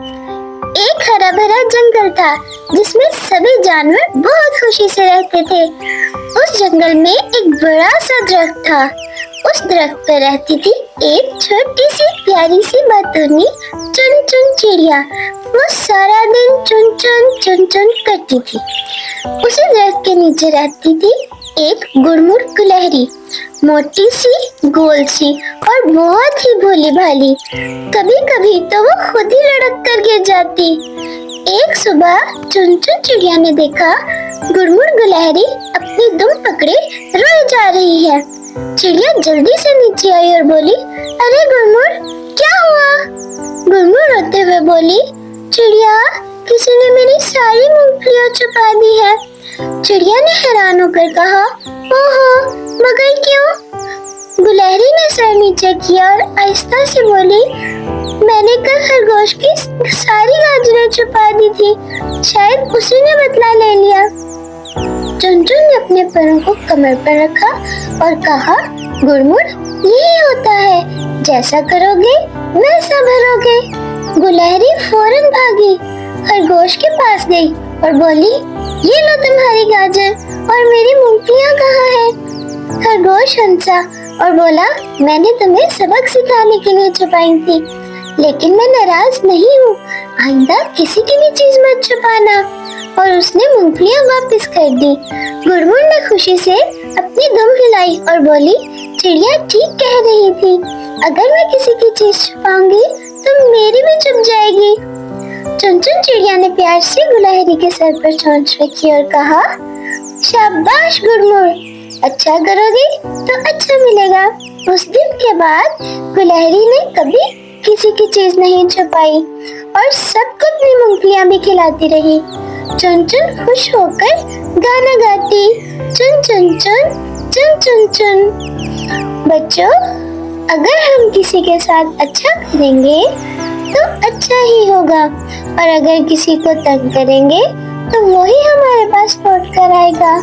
एक हरा भरा जंगल था जिसमें सभी जानवर बहुत खुशी से रहते थे। उस जंगल में एक बड़ा सा दरख्त था। उस दरख्त पर रहती थी एक छोटी सी प्यारी सी बातूनी चुन चुन चिड़िया। वो सारा दिन चुन चुन चुन चुन करती थी। उसी दरख्त के नीचे रहती थी एक गुड़मुड़ गुलहरी, मोटी सी, गोल सी और बहुत ही भोली भाली। कभी कभी तो वो खुद ही लड़क कर गिर जाती। एक सुबह चुन चुन चिड़िया ने देखा गुड़मुड़ गुलहरी अपनी दुम पकड़े रोए जा रही है। चिड़िया जल्दी से नीचे आई और बोली, अरे गुड़मुड़, क्या हुआ? गुड़मुड़ रोते हुए बोली, चिड़िया, किसी ने मेरी सारी मूंगफलियां छुपा दी है। चिड़िया ने हैरान होकर कहा, ओहो, मगर क्यों? गुलहरी ने सर नीचे किया और आहिस्ता से बोली, मैंने कल खरगोश की सारी गाजरें छुपा दी थी, शायद उसी ने बदला ले लिया। चुन चुन ने अपने पैरों को कमर पर रखा और कहा, गुड़मुड़, यही होता है, जैसा करोगे वैसा भरोगे। गुलहरी फौरन भागी, खरगोश के पास गई और बोली, ये लो तुम्हारी गाजर, और मेरी मूंगफलियां कहाँ हैं? खरगोश हंसा और बोला, मैंने तुम्हें सबक सिखाने के लिए छुपाई थी, लेकिन मैं नाराज नहीं हूँ, आइंदा किसी की भी चीज मत छुपाना। और उसने मूंगफलियां वापस कर दी। गुड़मुड़ ने खुशी से अपनी दुम हिलाई और बोली, चिड़िया ठीक कह रही थी, अगर मैं किसी की चीज छुपाऊंगी तो मेरी भी छुप जाएगी। चुन चुन चिड़िया ने प्यार से गुलहरी के सर पर चोंच रखी और कहा, शाबाश गुड़मुड़, अच्छा करोगी तो अच्छा मिलेगा। उस दिन के बाद गुलहरी ने कभी किसी की चीज नहीं छुपाई और सबको अपनी मूंगफलियां भी खिलाती रही। चुन चुन खुश होकर गाना गाती, चुन चुन चुन चुन चुन चुन। बच्चों, अगर हम किसी के साथ अच्छा करेंगे तो अच्छा ही होगा, और अगर किसी को तंग करेंगे तो वही हमारे पास लौट कर आएगा।